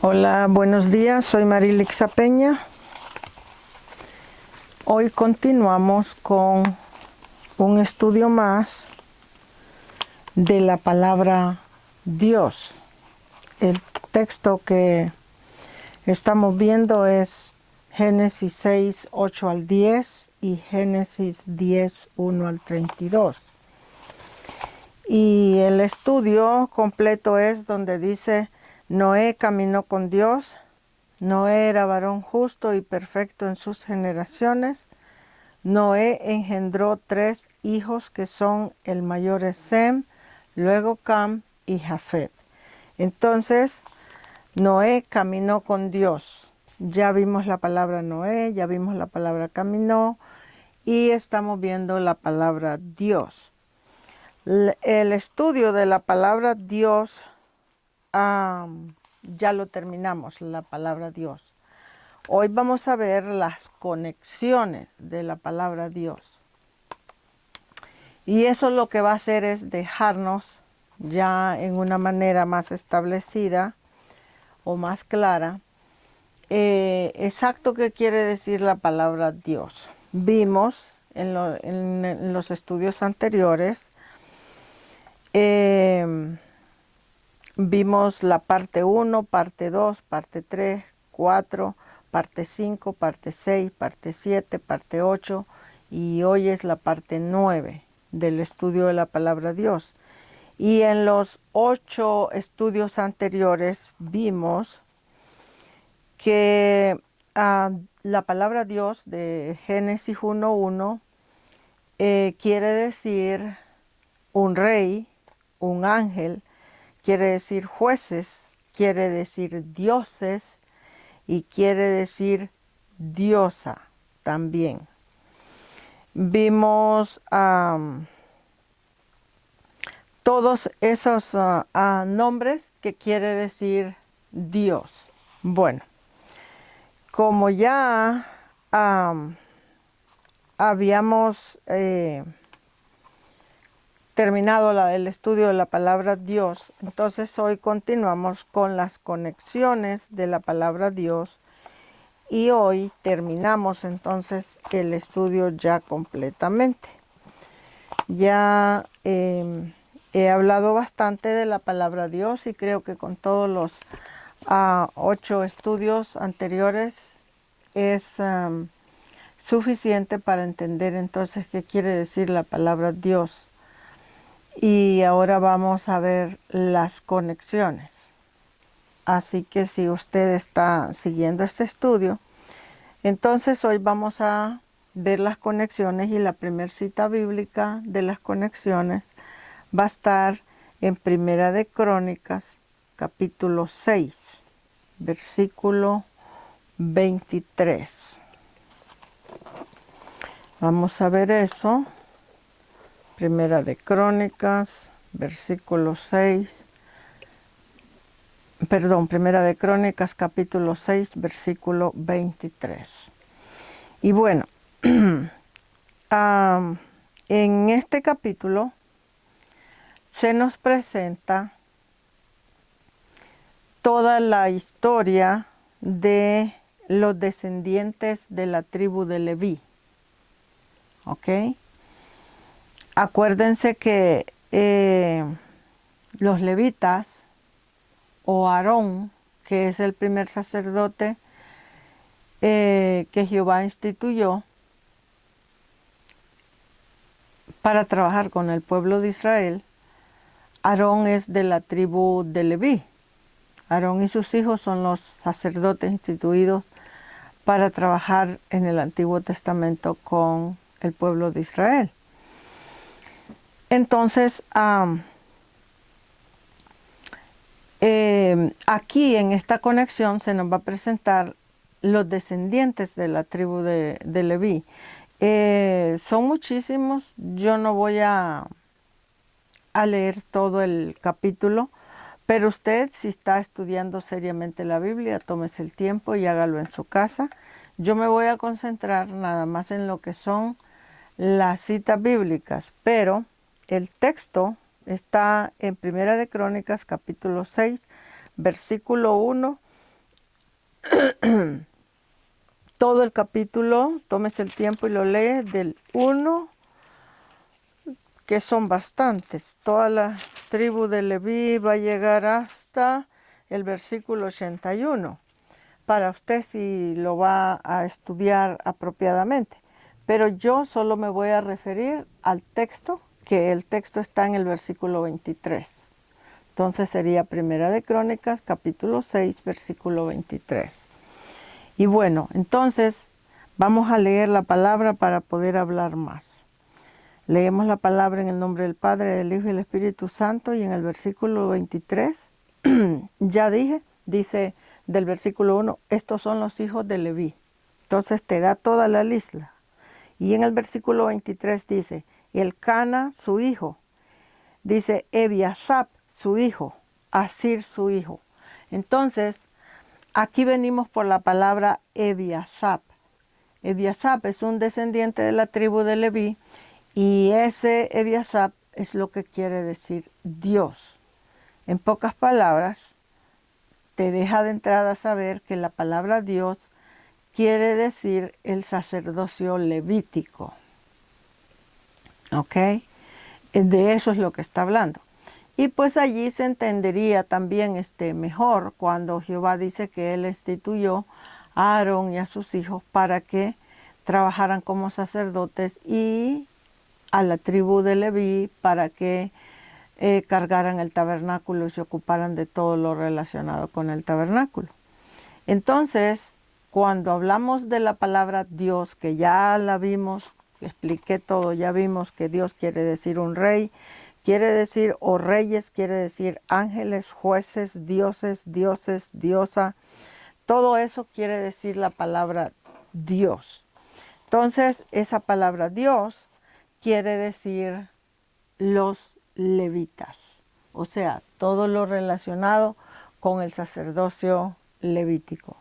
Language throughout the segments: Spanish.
Hola, buenos días, soy Marilixa Peña. Hoy continuamos con un estudio más de la palabra Dios. El texto que estamos viendo es Génesis 6, 8 al 10 y Génesis 10, 1 al 32. Y el estudio completo es donde dice: Noé caminó con Dios. Noé era varón justo y perfecto en sus generaciones. Noé engendró 3 hijos que son: el mayor es Sem, luego Cam y Jafet. Entonces, Noé caminó con Dios. Ya vimos la palabra Noé, ya vimos la palabra caminó y estamos viendo la palabra Dios. El estudio de la palabra Dios ya lo terminamos, la palabra Dios. Hoy vamos a ver las conexiones de la palabra Dios. Y eso lo que va a hacer es dejarnos ya en una manera más establecida o más clara exacto qué quiere decir la palabra Dios. Vimos en los estudios anteriores, vimos la parte 1, parte 2, parte 3, 4, parte 5, parte 6, parte 7, parte 8 y hoy es la parte 9 del estudio de la palabra Dios. Y en los 8 estudios anteriores vimos que la palabra Dios de Génesis 1:1 quiere decir un rey, un ángel, quiere decir jueces, quiere decir dioses y quiere decir diosa también. Vimos todos esos nombres que quiere decir Dios. Bueno, como ya habíamos terminado el estudio de la palabra Dios, entonces hoy continuamos con las conexiones de la palabra Dios y hoy terminamos entonces el estudio ya completamente. Ya he hablado bastante de la palabra Dios y creo que con todos los 8 estudios anteriores es suficiente para entender entonces qué quiere decir la palabra Dios. Y ahora vamos a ver las conexiones. Así que si usted está siguiendo este estudio, entonces hoy vamos a ver las conexiones y la primera cita bíblica de las conexiones va a estar en Primera de Crónicas, capítulo 6, versículo 23. Vamos a ver eso. Primera de Crónicas, versículo 6. Primera de Crónicas, capítulo 6, versículo 23. Y bueno, en este capítulo se nos presenta toda la historia de los descendientes de la tribu de Leví. ¿Ok? Acuérdense que los levitas o Aarón, que es el primer sacerdote que Jehová instituyó para trabajar con el pueblo de Israel, Aarón es de la tribu de Leví. Aarón y sus hijos son los sacerdotes instituidos para trabajar en el Antiguo Testamento con el pueblo de Israel. Entonces, aquí en esta conexión se nos va a presentar los descendientes de la tribu de Leví. Son muchísimos, yo no voy a leer todo el capítulo, pero usted, si está estudiando seriamente la Biblia, tómese el tiempo y hágalo en su casa. Yo me voy a concentrar nada más en lo que son las citas bíblicas, pero el texto está en Primera de Crónicas, capítulo 6, versículo 1 todo el capítulo, tómese el tiempo y lo lee del 1, que son bastantes. Toda la tribu de Leví va a llegar hasta el versículo 81. Para usted si lo va a estudiar apropiadamente. Pero yo solo me voy a referir al texto, que el texto está en el versículo 23. Entonces sería Primera de Crónicas, capítulo 6, versículo 23. Y bueno, entonces vamos a leer la palabra para poder hablar más. Leemos la palabra en el nombre del Padre, del Hijo y del Espíritu Santo, y en el versículo 23, ya dije, dice del versículo 1, estos son los hijos de Leví. Entonces te da toda la lista. Y en el versículo 23 dice, Elcana, su hijo. Dice Ebiasap, su hijo. Asir, su hijo. Entonces, aquí venimos por la palabra Ebiasap. Ebiasap es un descendiente de la tribu de Leví, y ese Ebiasap es lo que quiere decir Dios. En pocas palabras, te deja de entrada saber que la palabra Dios quiere decir el sacerdocio levítico. ¿Ok? De eso es lo que está hablando. Y pues allí se entendería también mejor cuando Jehová dice que Él instituyó a Aarón y a sus hijos para que trabajaran como sacerdotes, y a la tribu de Leví para que cargaran el tabernáculo y se ocuparan de todo lo relacionado con el tabernáculo. Entonces, cuando hablamos de la palabra Dios, que ya la vimos, expliqué todo, ya vimos que Dios quiere decir un rey, quiere decir, o reyes, quiere decir ángeles, jueces, dioses, diosa, todo eso quiere decir la palabra Dios. Entonces, esa palabra Dios quiere decir los levitas, o sea, todo lo relacionado con el sacerdocio levítico.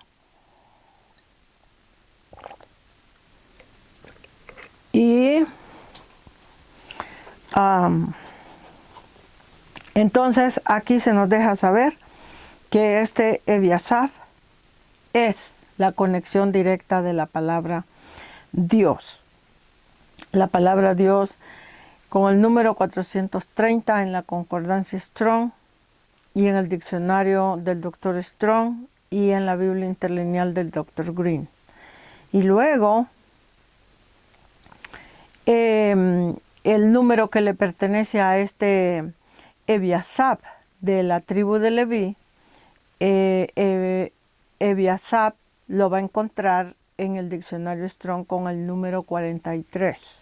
Y entonces aquí se nos deja saber que Ebiasaf es la conexión directa de la palabra Dios. La palabra Dios con el número 430 en la concordancia Strong, y en el diccionario del Dr. Strong, y en la Biblia interlineal del Dr. Green. Y luego el número que le pertenece a Ebiasap de la tribu de Leví, Ebiasap lo va a encontrar en el diccionario Strong con el número 43.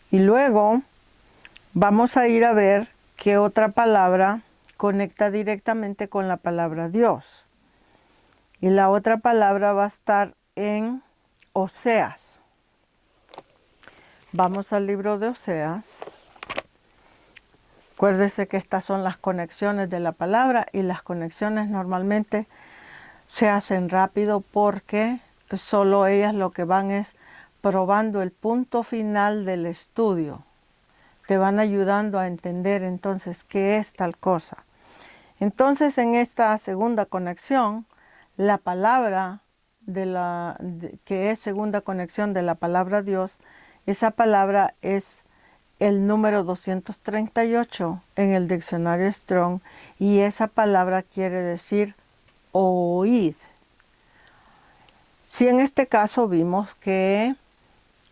Y luego vamos a ir a ver qué otra palabra conecta directamente con la palabra Dios. Y la otra palabra va a estar en Oseas. Vamos al libro de Oseas. Acuérdese que estas son las conexiones de la palabra, y las conexiones normalmente se hacen rápido porque solo ellas lo que van es probando el punto final del estudio. Te van ayudando a entender entonces qué es tal cosa. Entonces, en esta segunda conexión, la palabra que es segunda conexión de la palabra Dios, esa palabra es el número 238 en el diccionario Strong, y esa palabra quiere decir oíd. Si en este caso vimos que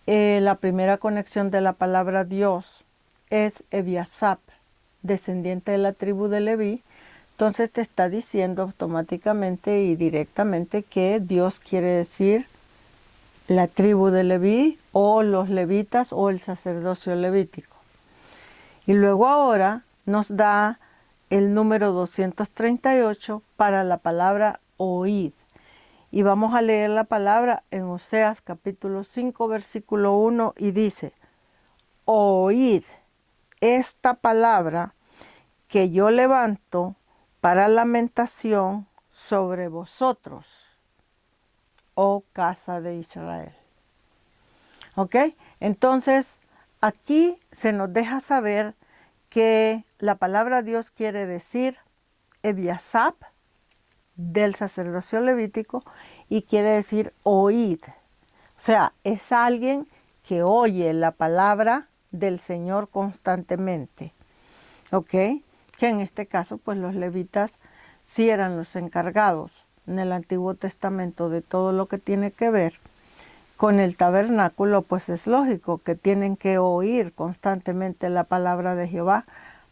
la primera conexión de la palabra Dios es Ebiasap, descendiente de la tribu de Leví, entonces te está diciendo automáticamente y directamente que Dios quiere decir la tribu de Leví, o los levitas, o el sacerdocio levítico. Y luego ahora nos da el número 238 para la palabra oíd. Y vamos a leer la palabra en Oseas capítulo 5, versículo 1, y dice, oíd esta palabra que yo levanto para lamentación sobre vosotros, oh casa de Israel. ¿Ok? Entonces, aquí se nos deja saber que la palabra Dios quiere decir Ebiasap, del sacerdocio levítico y quiere decir oíd. O sea, es alguien que oye la palabra del Señor constantemente. ¿Ok? Que en este caso, pues los levitas sí eran los encargados en el Antiguo Testamento de todo lo que tiene que ver con el tabernáculo, pues es lógico que tienen que oír constantemente la palabra de Jehová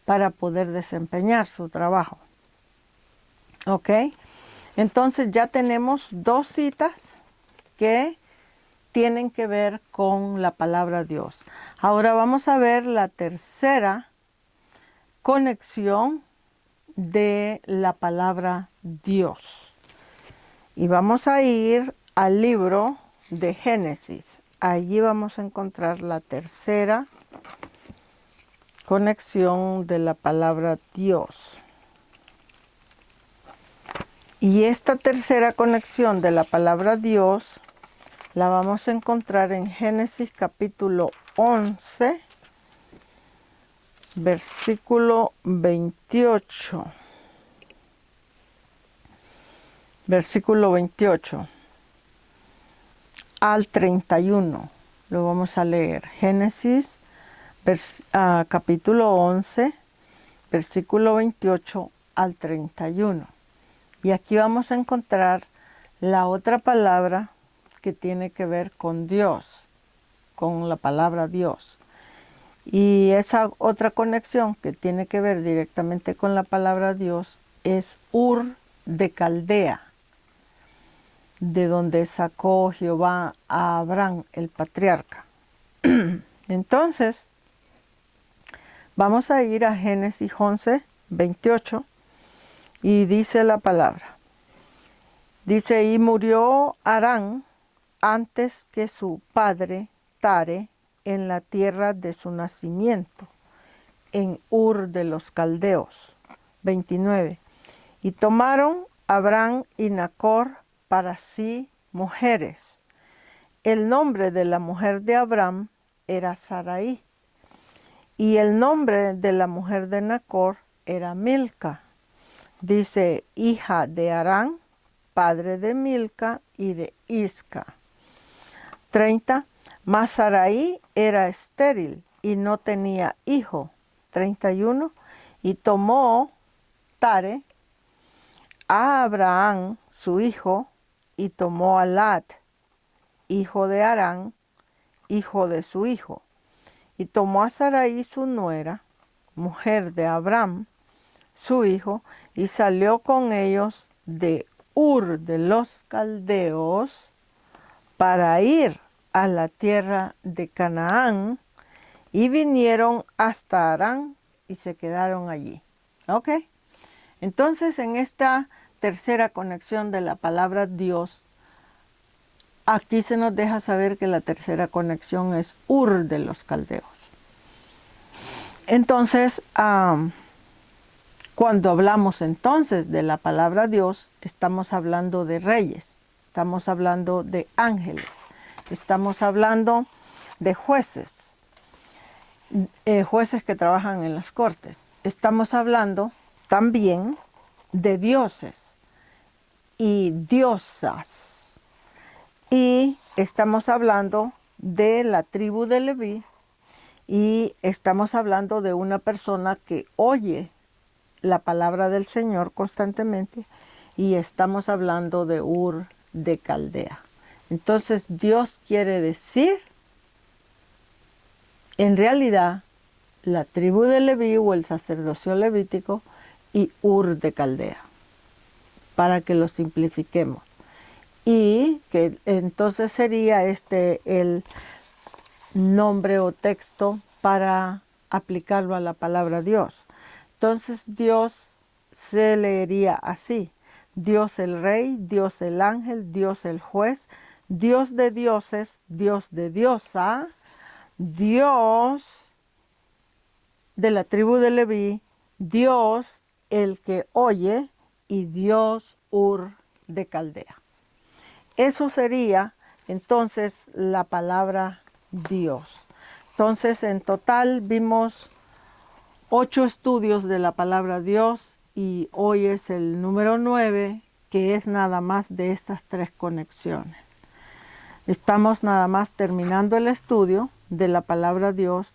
para poder desempeñar su trabajo. ¿Ok? Entonces ya tenemos dos citas que tienen que ver con la palabra Dios. Ahora vamos a ver la tercera conexión de la palabra Dios. Y vamos a ir al libro de Génesis. Allí vamos a encontrar la tercera conexión de la palabra Dios. Y esta tercera conexión de la palabra Dios la vamos a encontrar en Génesis capítulo 11, versículo 28. Versículo 28 al 31. Lo vamos a leer. Génesis capítulo 11, versículo 28 al 31. Y aquí vamos a encontrar la otra palabra que tiene que ver con Dios, con la palabra Dios. Y esa otra conexión que tiene que ver directamente con la palabra Dios es Ur de Caldea, de donde sacó Jehová a Abraham, el patriarca. Entonces, vamos a ir a Génesis 11, 28, y dice la palabra. Dice, y murió Harán antes que su padre Tare en la tierra de su nacimiento, en Ur de los Caldeos. 29. Y tomaron Abraham y Nacor para sí mujeres. El nombre de la mujer de Abraham era Sarai, y el nombre de la mujer de Nacor era Milca. Dice, hija de Harán, padre de Milca y de Isca. 30. Mas Sarai era estéril y no tenía hijo. 31. Y tomó Tare a Abraham, su hijo, y tomó a Lat, hijo de Harán, hijo de su hijo. Y tomó a Sarai su nuera, mujer de Abraham, su hijo, y salió con ellos de Ur de los Caldeos para ir a la tierra de Canaán, y vinieron hasta Harán y se quedaron allí. ¿Ok? Entonces, en esta tercera conexión de la palabra Dios, aquí se nos deja saber que la tercera conexión es Ur de los Caldeos. Entonces, cuando hablamos entonces de la palabra Dios, estamos hablando de reyes, estamos hablando de ángeles, estamos hablando de jueces, jueces que trabajan en las cortes. Estamos hablando también de dioses y diosas. Y estamos hablando de la tribu de Leví, y estamos hablando de una persona que oye la palabra del Señor constantemente, y estamos hablando de Ur de Caldea. Entonces Dios quiere decir, en realidad, la tribu de Leví o el sacerdocio levítico y Ur de Caldea, para que lo simplifiquemos. Y que entonces sería el nombre o texto para aplicarlo a la palabra Dios. Entonces Dios se leería así: Dios el Rey, Dios el Ángel, Dios el Juez, Dios de dioses, Dios de diosa, Dios de la tribu de Leví, Dios el que oye, y Dios Ur de Caldea. Eso sería entonces la palabra Dios. Entonces, en total vimos 8 estudios de la palabra Dios, y hoy es el número 9 que es nada más de estas tres conexiones. Estamos nada más terminando el estudio de la palabra Dios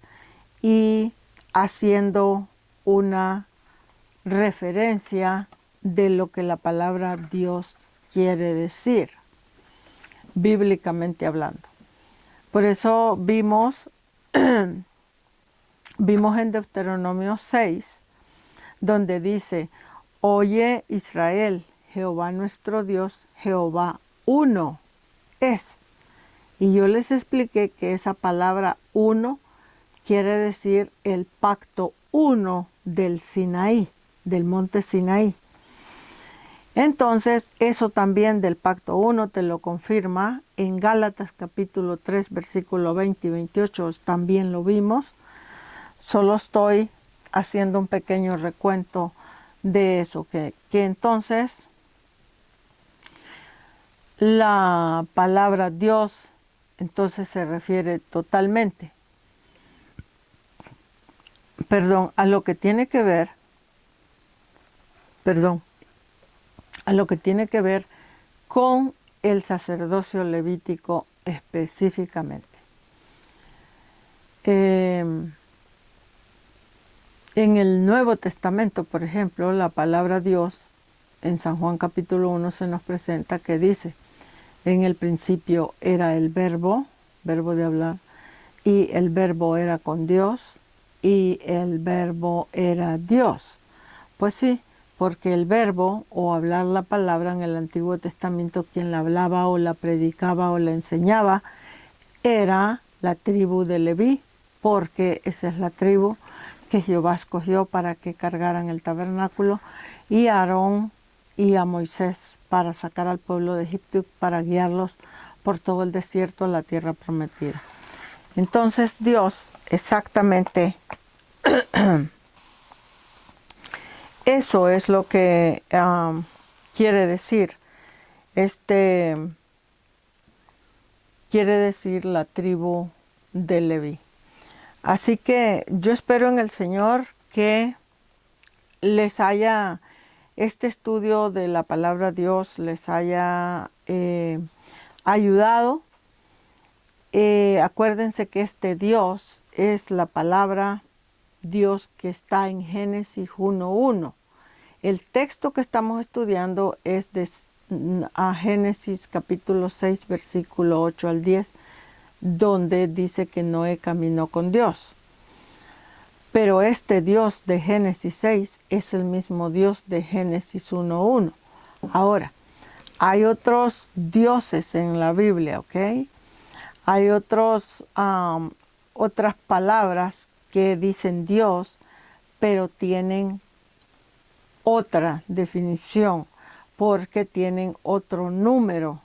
y haciendo una referencia de lo que la palabra Dios quiere decir, bíblicamente hablando. Por eso vimos en Deuteronomio 6, donde dice: oye Israel, Jehová nuestro Dios, Jehová uno es. Y yo les expliqué que esa palabra uno quiere decir el pacto uno del Sinaí, del monte Sinaí. Entonces, eso también del pacto 1 te lo confirma en Gálatas capítulo 3, versículo 20 y 28, también lo vimos. Solo estoy haciendo un pequeño recuento de eso, que entonces la palabra Dios entonces se refiere totalmente, a lo que tiene que ver, a lo que tiene que ver con el sacerdocio levítico específicamente. En el Nuevo Testamento, por ejemplo, la palabra Dios en San Juan capítulo 1 se nos presenta que dice: en el principio era el verbo de hablar, y el verbo era con Dios, y el verbo era Dios. Pues sí, porque el verbo o hablar la palabra en el Antiguo Testamento, quien la hablaba o la predicaba o la enseñaba, era la tribu de Leví, porque esa es la tribu que Jehová escogió para que cargaran el tabernáculo, y a Aarón y a Moisés para sacar al pueblo de Egipto, para guiarlos por todo el desierto a la tierra prometida. Entonces Dios exactamente eso es lo que quiere decir. Quiere decir la tribu de Leví. Así que yo espero en el Señor que les haya, este estudio de la palabra Dios les haya ayudado. Acuérdense que este Dios es la palabra Dios que está en Génesis 1:1. El texto que estamos estudiando es de Génesis capítulo 6, versículo 8 al 10, donde dice que Noé caminó con Dios. Pero este Dios de Génesis 6 es el mismo Dios de Génesis 1:1. Ahora, hay otros dioses en la Biblia, ¿ok? Hay otras palabras que dicen Dios, pero tienen otra definición, porque tienen otro número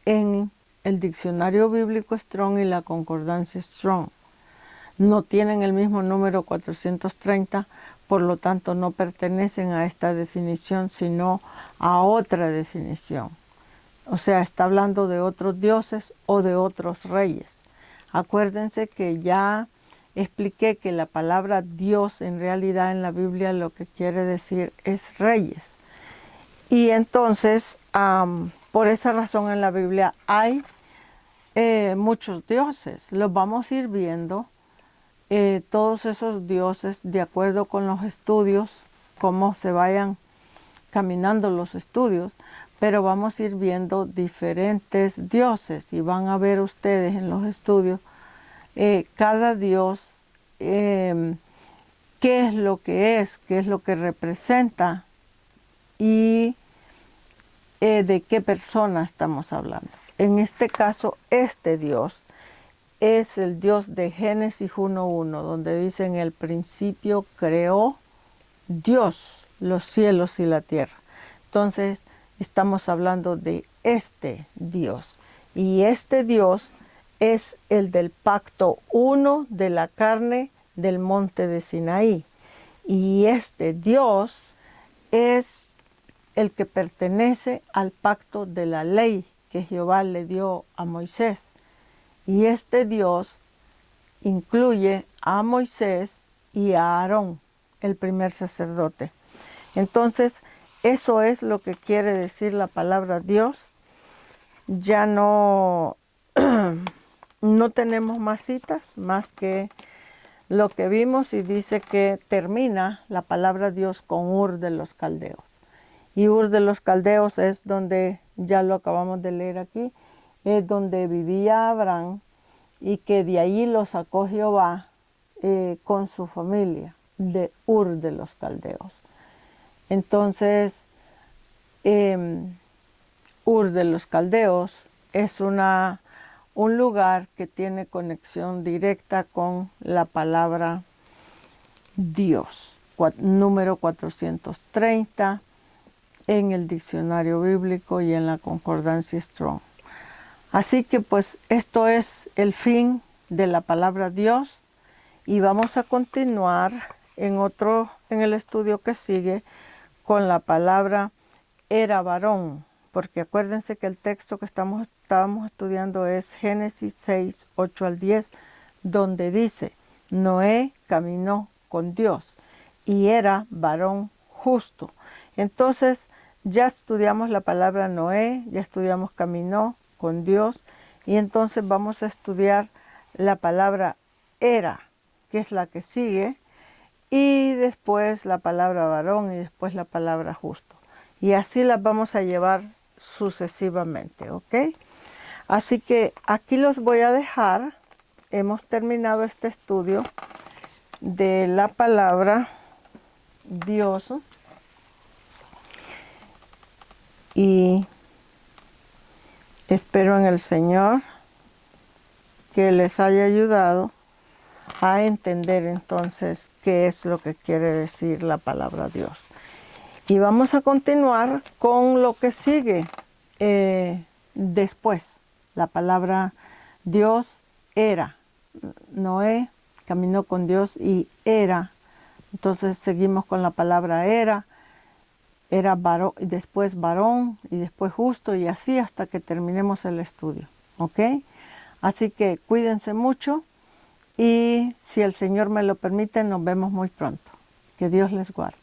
en el diccionario bíblico Strong y la concordancia Strong. No tienen el mismo número 430, por lo tanto no pertenecen a esta definición, sino a otra definición. O sea, está hablando de otros dioses o de otros reyes. Acuérdense que ya expliqué que la palabra Dios en realidad en la Biblia lo que quiere decir es reyes. Y entonces, por esa razón en la Biblia hay muchos dioses. Los vamos a ir viendo, todos esos dioses, de acuerdo con los estudios, cómo se vayan caminando los estudios, pero vamos a ir viendo diferentes dioses y van a ver ustedes en los estudios cada dios, qué es lo que es, qué es lo que representa y de qué persona estamos hablando. En este caso, este Dios es el Dios de Génesis 1:1, donde dice: en el principio creó Dios los cielos y la tierra. Entonces, estamos hablando de este Dios. Y este Dios es el del pacto 1 de la carne del monte de Sinaí. Y este Dios es el que pertenece al pacto de la ley que Jehová le dio a Moisés. Y este Dios incluye a Moisés y a Aarón, el primer sacerdote. Entonces, eso es lo que quiere decir la palabra Dios. Ya no, no tenemos más citas, más que lo que vimos, y dice que termina la palabra Dios con Ur de los Caldeos. Y Ur de los Caldeos es donde, ya lo acabamos de leer aquí, es donde vivía Abraham, y que de ahí lo sacó Jehová con su familia, de Ur de los Caldeos. Entonces, Ur de los Caldeos es un lugar que tiene conexión directa con la palabra Dios, número 430 en el diccionario bíblico y en la concordancia Strong. Así que pues esto es el fin de la palabra Dios, y vamos a continuar en el estudio que sigue con la palabra era varón, porque acuérdense que el texto que estábamos estudiando es Génesis 6, 8 al 10, donde dice, Noé caminó con Dios y era varón justo. Entonces ya estudiamos la palabra Noé, ya estudiamos caminó con Dios, y entonces vamos a estudiar la palabra era, que es la que sigue, y después la palabra varón, y después la palabra justo. Y así las vamos a llevar sucesivamente, ¿ok? Así que aquí los voy a dejar. Hemos terminado este estudio de la palabra Dios. Y espero en el Señor que les haya ayudado a entender entonces qué es lo que quiere decir la palabra Dios. Y vamos a continuar con lo que sigue después. La palabra Dios era. Noé caminó con Dios y era. Entonces seguimos con la palabra era varón, y después varón, y después justo, y así hasta que terminemos el estudio. ¿Ok? Así que cuídense mucho, y si el Señor me lo permite, nos vemos muy pronto. Que Dios les guarde.